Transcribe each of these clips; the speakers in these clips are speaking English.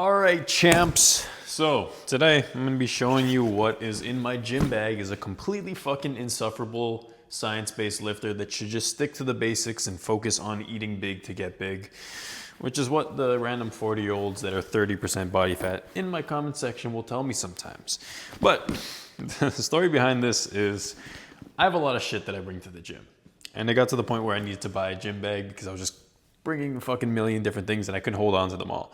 All right, champs. So today I'm gonna be showing you what is in my gym bag is a completely fucking insufferable science-based lifter that should just stick to the basics and focus on eating big to get big, which is what the random 40-year-olds that are 30% body fat in my comment section will tell me sometimes. But the story behind this is I have a lot of shit that I bring to the gym. And it got to the point where I needed to buy a gym bag because I was just bringing a fucking million different things and I couldn't hold on to them all.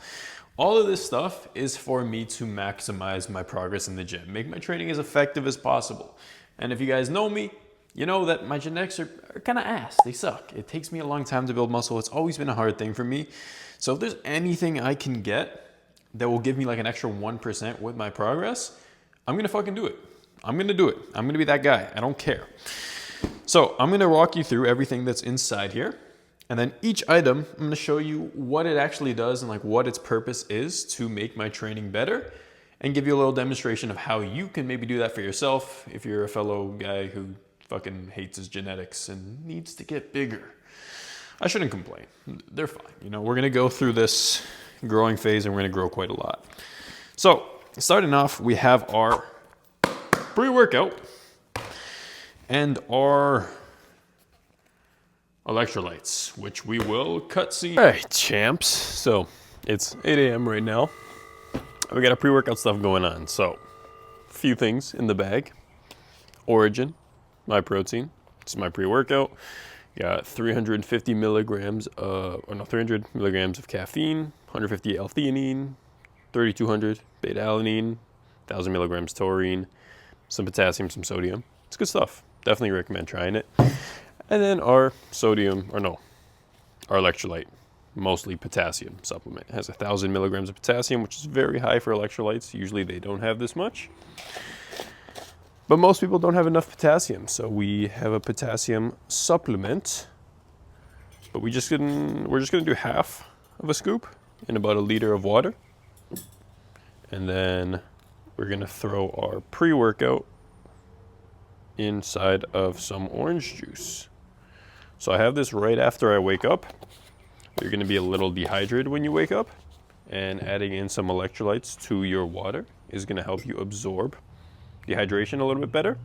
All of this stuff is for me to maximize my progress in the gym, make my training as effective as possible. And if you guys know me, you know that my genetics are kind of ass. They suck. It takes me a long time to build muscle. It's always been a hard thing for me. So if there's anything I can get that will give me like an extra 1% with my progress, I'm gonna fucking do it. I'm gonna do it. I'm gonna be that guy. I don't care. So I'm gonna walk you through everything that's inside here. And then each item, I'm gonna show you what it actually does and like what its purpose is to make my training better and give you a little demonstration of how you can maybe do that for yourself if you're a fellow guy who fucking hates his genetics and needs to get bigger. I shouldn't complain. They're fine. You know, we're gonna go through this growing phase and we're gonna grow quite a lot. So starting off, we have our pre-workout and our electrolytes, which we will cut see. All right, champs. So it's 8 a.m. right now. We got a pre-workout stuff going on. So a few things in the bag. Origin, my protein. It's my pre-workout. Got 350 milligrams of, 300 milligrams of caffeine, 150 L-theanine, 3,200 beta-alanine, 1,000 milligrams taurine, some potassium, some sodium. It's good stuff. Definitely recommend trying it. And then our our electrolyte, mostly potassium supplement. It has 1,000 milligrams of potassium, which is very high for electrolytes. Usually they don't have this much. But most people don't have enough potassium, so we have a potassium supplement. But we're just gonna do half of a scoop in about a liter of water. And then we're gonna throw our pre-workout inside of some orange juice. So I have this right after I wake up. You're gonna be a little dehydrated when you wake up, and adding in some electrolytes to your water is gonna help you absorb dehydration a little bit better.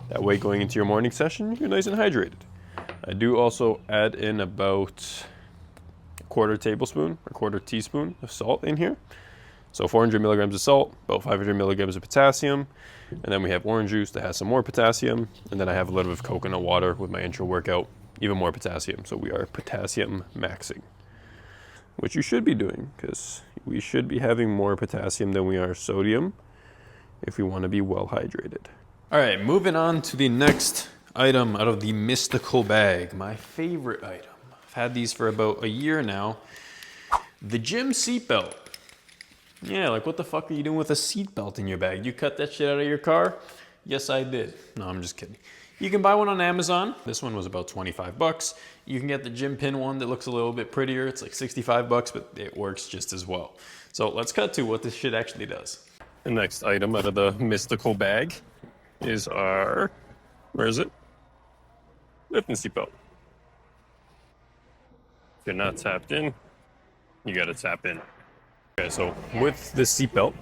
That way going into your morning session, you're nice and hydrated. I do also add in about a quarter teaspoon of salt in here. So 400 milligrams of salt, about 500 milligrams of potassium, and then we have orange juice that has some more potassium, and then I have a little bit of coconut water with my intro workout, even more potassium. So we are potassium maxing, which you should be doing because we should be having more potassium than we are sodium if we want to be well hydrated. All right, moving on to the next item out of the mystical bag, my favorite item. I've had these for about a year now. The gym seatbelt. Yeah, like what the fuck are you doing with a seatbelt in your bag? You cut that shit out of your car? Yes, I did. No, I'm just kidding. You can buy one on Amazon. This one was about 25 bucks. You can get the gym pin one that looks a little bit prettier. It's like 65 bucks, but it works just as well. So let's cut to what this shit actually does. The next item out of the mystical bag is our, where is it? Lifting seatbelt. If you're not tapped in, you gotta tap in. Okay, so with this seatbelt,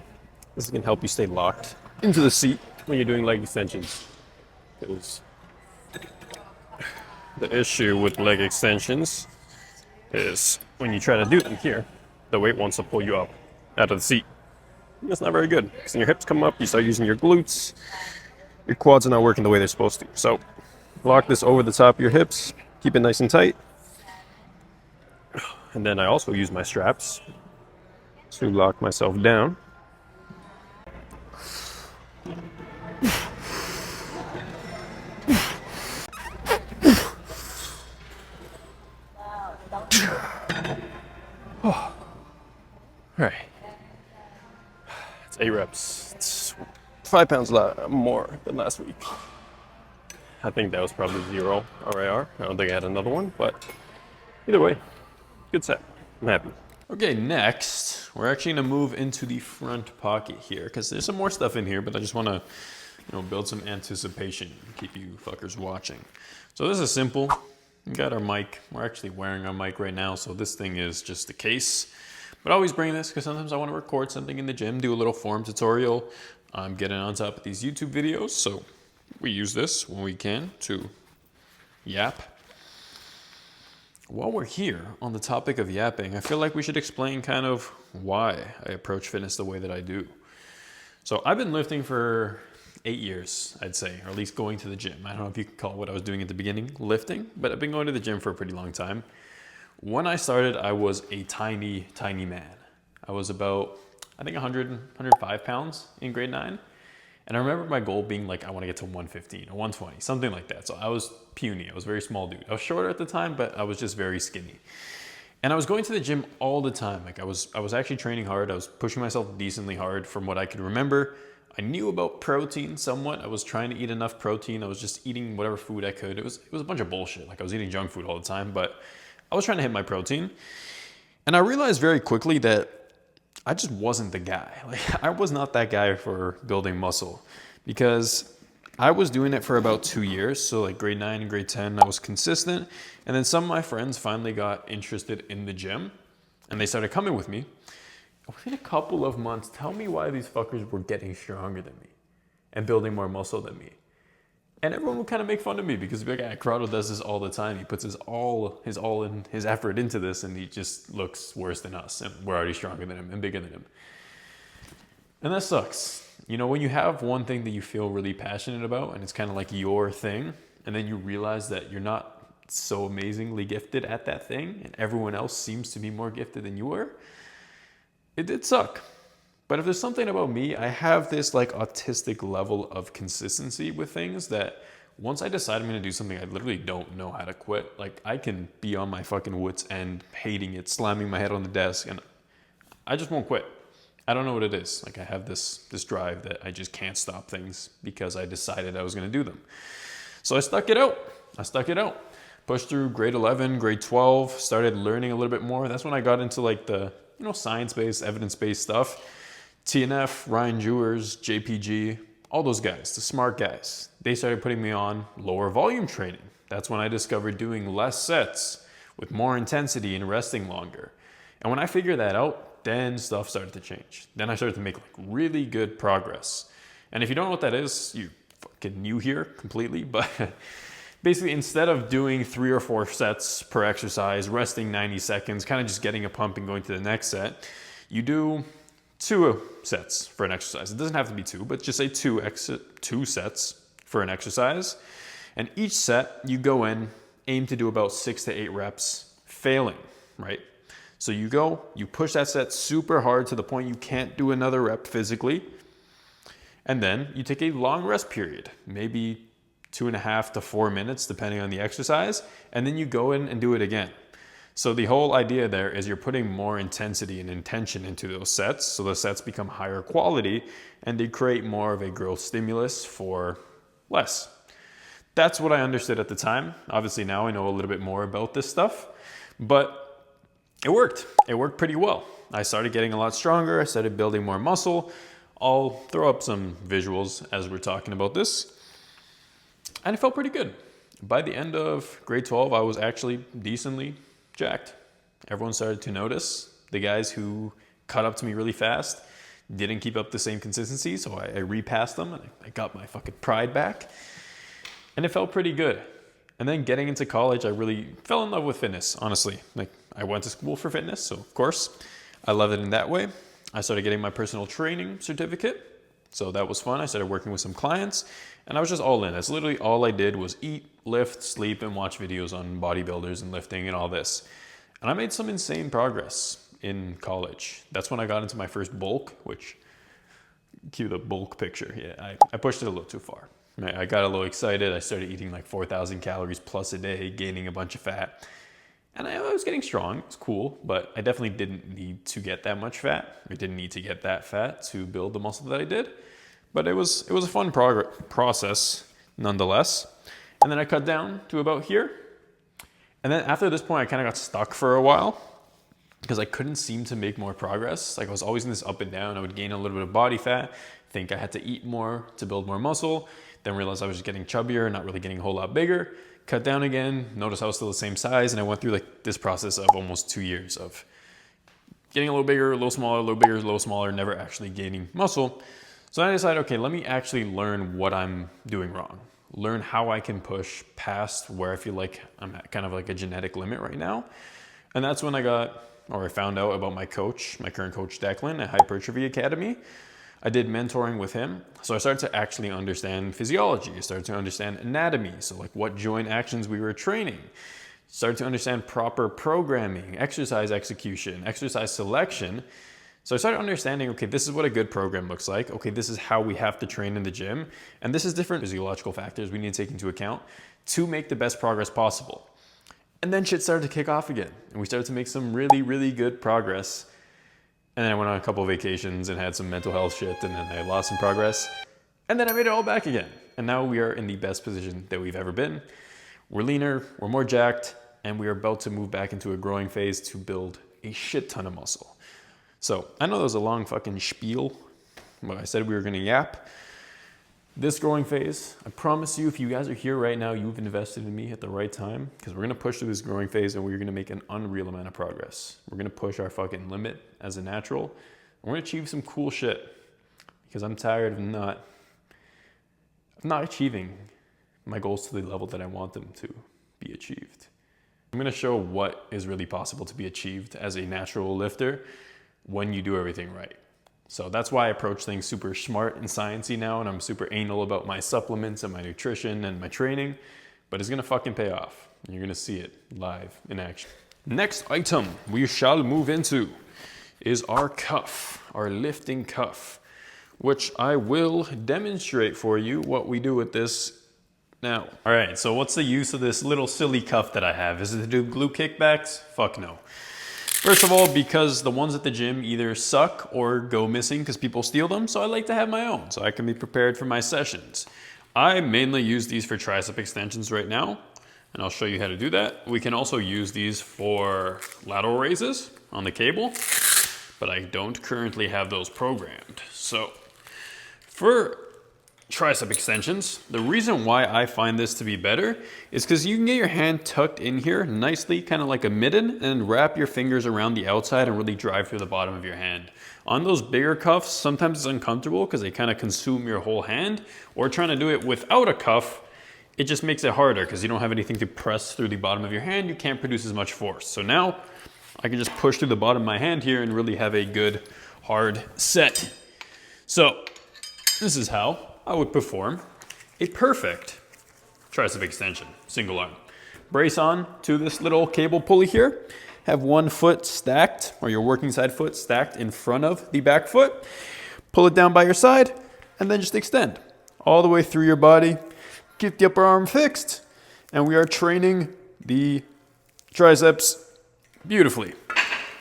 this can help you stay locked into the seat when you're doing leg extensions. Because the issue with leg extensions is when you try to do them here, the weight wants to pull you up out of the seat. That's not very good, because when your hips come up, you start using your glutes, your quads are not working the way they're supposed to. So lock this over the top of your hips, keep it nice and tight. And then I also use my straps to lock myself down. All right. It's 8 reps. It's 5 pounds more than last week. I think that was probably 0 RIR. I don't think I had another one, but either way, good set. I'm happy. Okay, next, we're actually gonna move into the front pocket here because there's some more stuff in here, but I just wanna, build some anticipation, keep you fuckers watching. So this is simple. We got our mic. We're actually wearing our mic right now, so this thing is just a case. But I always bring this because sometimes I want to record something in the gym, do a little form tutorial. I'm getting on top of these YouTube videos, so we use this when we can to yap. While we're here on the topic of yapping, I feel like we should explain kind of why I approach fitness the way that I do. So I've been lifting for 8 years, I'd say, or at least going to the gym. I don't know if you can call it what I was doing at the beginning, lifting, but I've been going to the gym for a pretty long time. When I started, I was a tiny, tiny man. I was about, I think 100, 105 pounds in grade 9. And I remember my goal being like, I want to get to 115 or 120, something like that. So I was puny. I was a very small dude. I was shorter at the time, but I was just very skinny. And I was going to the gym all the time. Like I was actually training hard. I was pushing myself decently hard from what I could remember. I knew about protein somewhat. I was trying to eat enough protein. I was just eating whatever food I could. It was a bunch of bullshit. Like I was eating junk food all the time, but I was trying to hit my protein. And I realized very quickly that I just wasn't the guy. Like I was not that guy for building muscle because I was doing it for about 2 years. So like grade 9 and grade 10, I was consistent. And then some of my friends finally got interested in the gym and they started coming with me. Within a couple of months, tell me why these fuckers were getting stronger than me and building more muscle than me. And everyone would kind of make fun of me because they'd be like, Corrado does this all the time. He puts his effort into this and he just looks worse than us. And we're already stronger than him and bigger than him. And that sucks. You know, when you have one thing that you feel really passionate about and it's kind of like your thing, and then you realize that you're not so amazingly gifted at that thing and everyone else seems to be more gifted than you are, it did suck. But if there's something about me, I have this like autistic level of consistency with things that once I decide I'm going to do something, I literally don't know how to quit. Like I can be on my fucking wits end, hating it, slamming my head on the desk, and I just won't quit. I don't know what it is. Like I have this drive that I just can't stop things because I decided I was going to do them. So I stuck it out. Pushed through grade 11, grade 12, started learning a little bit more. That's when I got into like the, science-based, evidence-based stuff. TNF, Ryan Jewers, JPG, all those guys, the smart guys, they started putting me on lower volume training. That's when I discovered doing less sets with more intensity and resting longer. And when I figured that out, then stuff started to change. Then I started to make like really good progress. And if you don't know what that is, you fucking new here completely, but basically instead of doing 3 or 4 sets per exercise, resting 90 seconds, kind of just getting a pump and going to the next set, you do 2 sets for an exercise. It doesn't have to be 2, but just say 2 sets for an exercise. And each set you go in, aim to do about 6 to 8 reps, failing, right? So you go, you push that set super hard to the point you can't do another rep physically. And then you take a long rest period, maybe 2.5 to 4 minutes, depending on the exercise. And then you go in and do it again. So the whole idea there is you're putting more intensity and intention into those sets. So the sets become higher quality and they create more of a growth stimulus for less. That's what I understood at the time. Obviously now I know a little bit more about this stuff, but it worked. It worked pretty well. I started getting a lot stronger. I started building more muscle. I'll throw up some visuals as we're talking about this. And it felt pretty good. By the end of grade 12, I was actually decently jacked. Everyone started to notice. The guys who caught up to me really fast didn't keep up the same consistency, so I repassed them and I got my fucking pride back. And it felt pretty good. And then getting into college, I really fell in love with fitness, honestly. Like I went to school for fitness, so of course I loved it in that way. I started getting my personal training certificate, so that was fun. I started working with some clients and I was just all in. That's literally all I did was eat, lift, sleep, and watch videos on bodybuilders and lifting and all this. And I made some insane progress in college. That's when I got into my first bulk, which, cue the bulk picture. Yeah, I pushed it a little too far. I got a little excited. I started eating like 4,000 calories plus a day, gaining a bunch of fat. And I was getting strong. It was cool, but I definitely didn't need to get that much fat. I didn't need to get that fat to build the muscle that I did. But it was a fun process nonetheless. And then I cut down to about here. And then after this point, I kind of got stuck for a while because I couldn't seem to make more progress. Like I was always in this up and down. I would gain a little bit of body fat, think I had to eat more to build more muscle, then realize I was just getting chubbier, not really getting a whole lot bigger, cut down again, notice I was still the same size, and I went through like this process of almost 2 years of getting a little bigger, a little smaller, a little bigger, a little smaller, never actually gaining muscle. So I decided, okay, let me actually learn what I'm doing wrong. Learn how I can push past where I feel like I'm at kind of like a genetic limit right now. And that's when I found out about my coach, my current coach, Declan at Hypertrophy Academy. I did mentoring with him. So I started to actually understand physiology. I started to understand anatomy. So like what joint actions we were training. Started to understand proper programming, exercise execution, exercise selection. So I started understanding, okay, this is what a good program looks like. Okay, this is how we have to train in the gym. And this is different physiological factors we need to take into account to make the best progress possible. And then shit started to kick off again. And we started to make some really, really good progress. And then I went on a couple of vacations and had some mental health shit, and then I lost some progress. And then I made it all back again. And now we are in the best position that we've ever been. We're leaner, we're more jacked, and we are about to move back into a growing phase to build a shit ton of muscle. So I know that was a long fucking spiel, but I said we were gonna yap. This growing phase, I promise you, if you guys are here right now, you've invested in me at the right time, because we're gonna push through this growing phase and we're gonna make an unreal amount of progress. We're gonna push our fucking limit as a natural. And we're gonna achieve some cool shit, because I'm tired of not achieving my goals to the level that I want them to be achieved. I'm gonna show what is really possible to be achieved as a natural lifter when you do everything right. So that's why I approach things super smart and sciencey now, and I'm super anal about my supplements and my nutrition and my training, but it's gonna fucking pay off. And you're gonna see it live in action. Next item we shall move into is our cuff, our lifting cuff, which I will demonstrate for you what we do with this now. All right, so what's the use of this little silly cuff that I have? Is it to do glute kickbacks? Fuck no. First of all, because the ones at the gym either suck or go missing because people steal them, so I like to have my own so I can be prepared for my sessions. I mainly use these for tricep extensions right now, and I'll show you how to do that. We can also use these for lateral raises on the cable, but I don't currently have those programmed. So for tricep extensions, the reason why I find this to be better is because you can get your hand tucked in here nicely, kind of like a mitten, and wrap your fingers around the outside and really drive through the bottom of your hand. On those bigger cuffs, sometimes it's uncomfortable because they kind of consume your whole hand, or trying to do it without a cuff, it just makes it harder because you don't have anything to press through the bottom of your hand. You can't produce as much force. So now I can just push through the bottom of my hand here and really have a good hard set. So this is how I would perform a perfect tricep extension, single arm. Brace on to this little cable pulley here. Have one foot stacked, or your working side foot stacked in front of the back foot. Pull it down by your side, and then just extend all the way through your body. Keep the upper arm fixed, and we are training the triceps beautifully.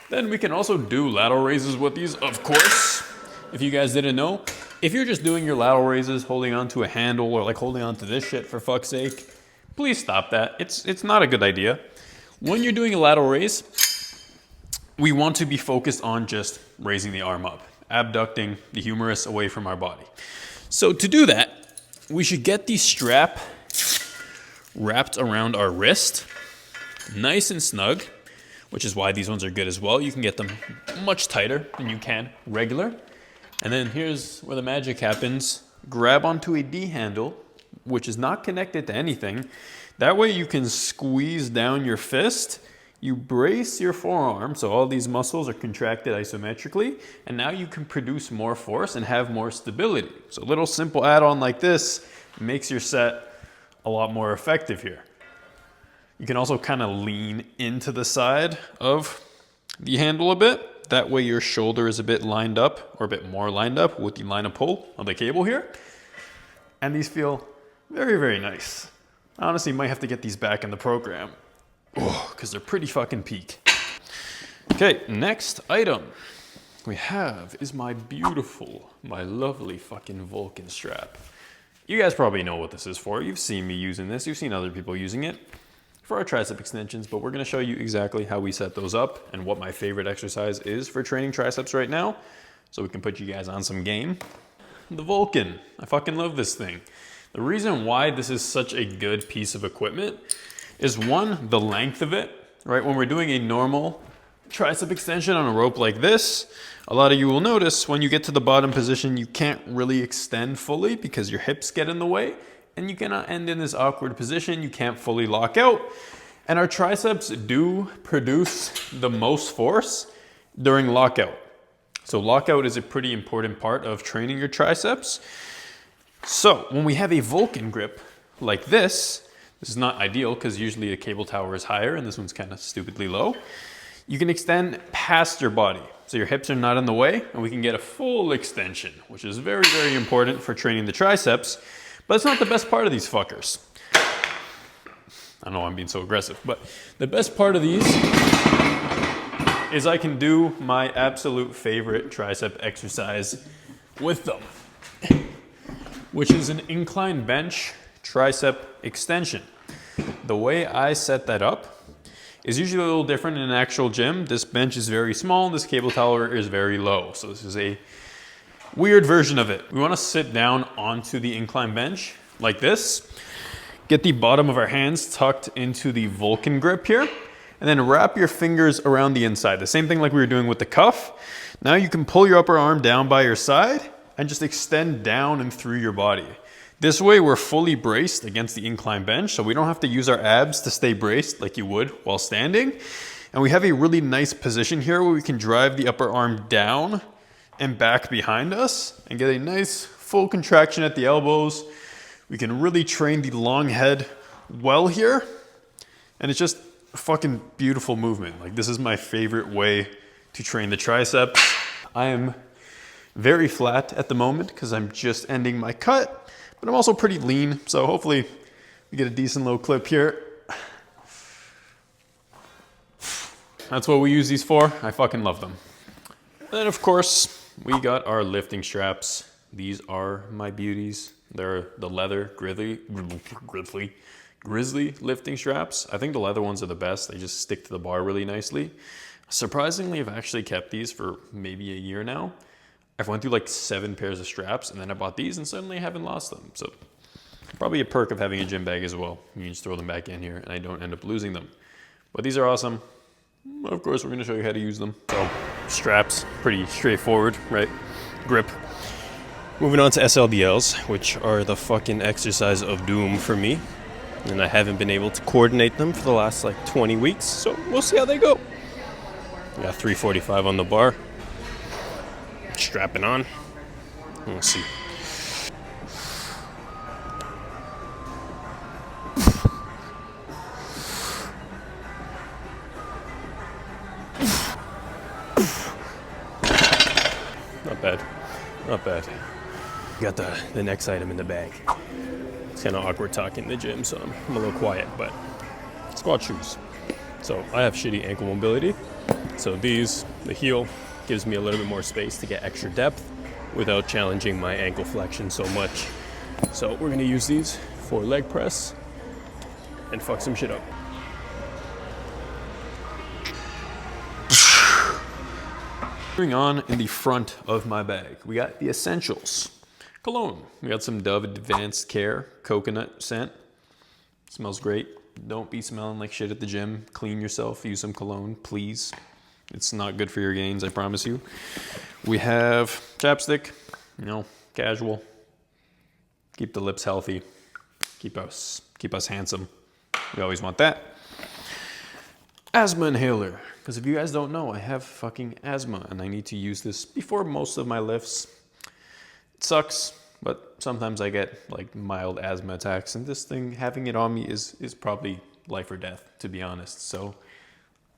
Then we can also do lateral raises with these, of course. If you guys didn't know, if you're just doing your lateral raises, holding onto a handle or like holding onto this shit for fuck's sake, please stop that. It's not a good idea. When you're doing a lateral raise, we want to be focused on just raising the arm up, abducting the humerus away from our body. So to do that, we should get the strap wrapped around our wrist, nice and snug, which is why these ones are good as well. You can get them much tighter than you can regular. And then here's where the magic happens. Grab onto a D handle, which is not connected to anything. That way you can squeeze down your fist. You brace your forearm, so all these muscles are contracted isometrically, and now you can produce more force and have more stability. So a little simple add-on like this makes your set a lot more effective here. You can also kind of lean into the side of the handle a bit. That way your shoulder is a bit lined up, or a bit more lined up with the line of pull of the cable here. And these feel very, very nice. I honestly might have to get these back in the program, because they're pretty fucking peak. Okay, next item we have is my beautiful, my lovely fucking Vulcan strap. You guys probably know what this is for. You've seen me using this. You've seen other people using it for our tricep extensions, but we're gonna show you exactly how we set those up and what my favorite exercise is for training triceps right now, so we can put you guys on some game. The Vulcan, I fucking love this thing. The reason why this is such a good piece of equipment is one, the length of it, right? When we're doing a normal tricep extension on a rope like this, a lot of you will notice when you get to the bottom position, you can't really extend fully because your hips get in the way and you cannot end in this awkward position. You can't fully lock out. And our triceps do produce the most force during lockout. So lockout is a pretty important part of training your triceps. So when we have a Vulcan grip like this is not ideal because usually the cable tower is higher and this one's kind of stupidly low. You can extend past your body. So your hips are not in the way and we can get a full extension, which is very, very important for training the triceps, but it's not the best part of these fuckers. I know I'm being so aggressive, but the best part of these is I can do my absolute favorite tricep exercise with them, which is an incline bench tricep extension. The way I set that up is usually a little different in an actual gym. This bench is very small, this cable tower is very low. So this is a weird version of it. We wanna sit down onto the incline bench like this, get the bottom of our hands tucked into the Vulcan grip here, and then wrap your fingers around the inside. The same thing like we were doing with the cuff. Now you can pull your upper arm down by your side and just extend down and through your body. This way we're fully braced against the incline bench, so we don't have to use our abs to stay braced like you would while standing. And we have a really nice position here where we can drive the upper arm down and back behind us and get a nice full contraction at the elbows. We can really train the long head well here. And it's just a fucking beautiful movement. Like this is my favorite way to train the triceps. I am very flat at the moment because I'm just ending my cut. But I'm also pretty lean, so hopefully we get a decent little clip here. That's what we use these for. I fucking love them. Then of course, we got our lifting straps. These are my beauties. They're the leather grizzly lifting straps. I think the leather ones are the best. They just stick to the bar really nicely. Surprisingly, I've actually kept these for maybe a year now. I've went through like 7 pairs of straps and then I bought these and suddenly I haven't lost them. So probably a perk of having a gym bag as well. You can just throw them back in here and I don't end up losing them. But these are awesome. Of course, we're gonna show you how to use them. So straps, pretty straightforward, right? Grip. Moving on to SLDLs, which are the fucking exercise of doom for me. And I haven't been able to coordinate them for the last like 20 weeks. So we'll see how they go. Got 345 on the bar. Strapping on. Let's see. Not bad. Not bad. Got the next item in the bag. It's kind of awkward talking in the gym, so I'm a little quiet, but squat shoes. So I have shitty ankle mobility. So these, the heel, gives me a little bit more space to get extra depth without challenging my ankle flexion so much. So we're gonna use these for leg press and fuck some shit up. Moving on in the front of my bag, we got the essentials. Cologne. We got some Dove Advanced Care coconut scent. Smells great. Don't be smelling like shit at the gym. Clean yourself, use some cologne, please. It's not good for your gains, I promise you. We have chapstick, you know, casual. Keep the lips healthy. Keep us handsome. We always want that. Asthma inhaler, because if you guys don't know, I have fucking asthma and I need to use this before most of my lifts. It sucks, but sometimes I get like mild asthma attacks and this thing, having it on me is probably life or death, to be honest. So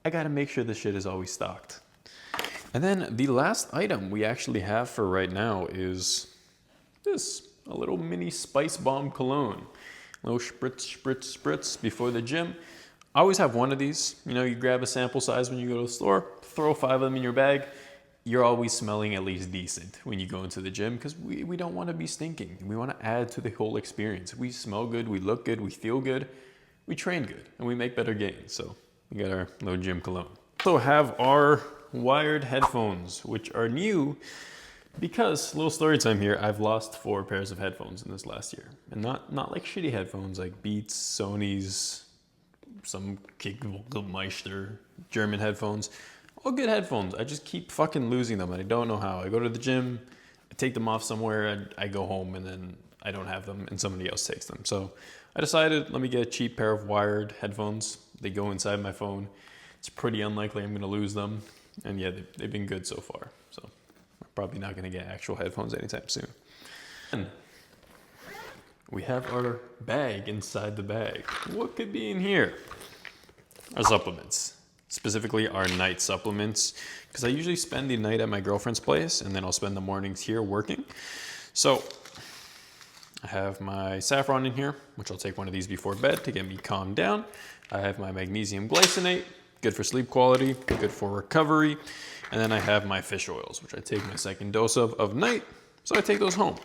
I gotta make sure this shit is always stocked. And then the last item we actually have for right now is this, a little mini Spice Bomb cologne. A little spritz, spritz, spritz before the gym. I always have one of these. You know, you grab a sample size when you go to the store, throw 5 of them in your bag. You're always smelling at least decent when you go into the gym because we don't want to be stinking. We want to add to the whole experience. We smell good, we look good, we feel good, we train good, and we make better gains. So we got our little gym cologne. Also have our wired headphones, which are new because, little story time here, I've lost 4 pairs of headphones in this last year. And not like shitty headphones like Beats, Sony's, some Kickmeister German headphones. all good headphones. I just keep fucking losing them and I don't know how. I go to the gym, I take them off somewhere, and I go home and then I don't have them and somebody else takes them. So I decided, let me get a cheap pair of wired headphones. They go inside my phone. It's pretty unlikely I'm gonna lose them. And yeah, they've been good so far. So I'm probably not gonna get actual headphones anytime soon. And we have our bag inside the bag. What could be in here? Our supplements, specifically our night supplements, because I usually spend the night at my girlfriend's place and then I'll spend the mornings here working. So I have my saffron in here, which I'll take one of these before bed to get me calmed down. I have my magnesium glycinate, good for sleep quality, good for recovery. And then I have my fish oils, which I take my second dose of night. So I take those home.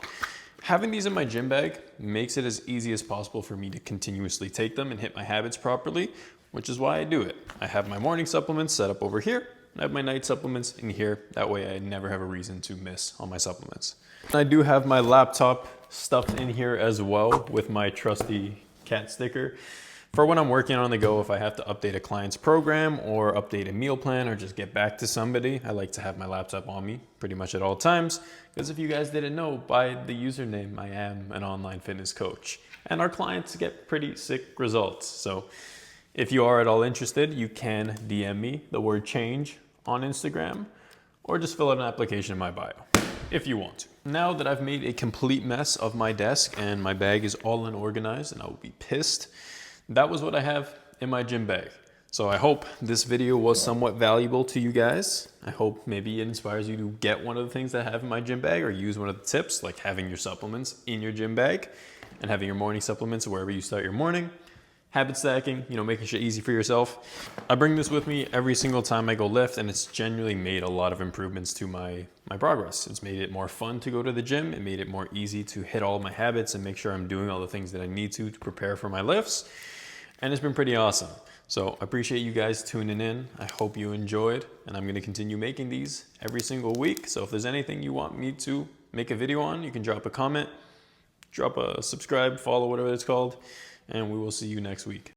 Having these in my gym bag makes it as easy as possible for me to continuously take them and hit my habits properly, which is why I do it. I have my morning supplements set up over here. I have my night supplements in here. That way I never have a reason to miss on my supplements. I do have my laptop stuffed in here as well with my trusty cat sticker. For when I'm working on the go, if I have to update a client's program or update a meal plan or just get back to somebody, I like to have my laptop on me pretty much at all times. Because if you guys didn't know, by the username, I am an online fitness coach. And our clients get pretty sick results. So if you are at all interested, you can DM me the word change on Instagram or just fill out an application in my bio if you want to. Now that I've made a complete mess of my desk and my bag is all unorganized and I will be pissed, that was what I have in my gym bag. So I hope this video was somewhat valuable to you guys. I hope maybe it inspires you to get one of the things that I have in my gym bag or use one of the tips, like having your supplements in your gym bag and having your morning supplements wherever you start your morning. Habit stacking, making shit easy for yourself. I bring this with me every single time I go lift, and it's genuinely made a lot of improvements to my progress. It's made it more fun to go to the gym. It made it more easy to hit all of my habits and make sure I'm doing all the things that I need to prepare for my lifts. And it's been pretty awesome. So I appreciate you guys tuning in. I hope you enjoyed, and I'm gonna continue making these every single week. So if there's anything you want me to make a video on, you can drop a comment, drop a subscribe, follow, whatever it's called, and we will see you next week.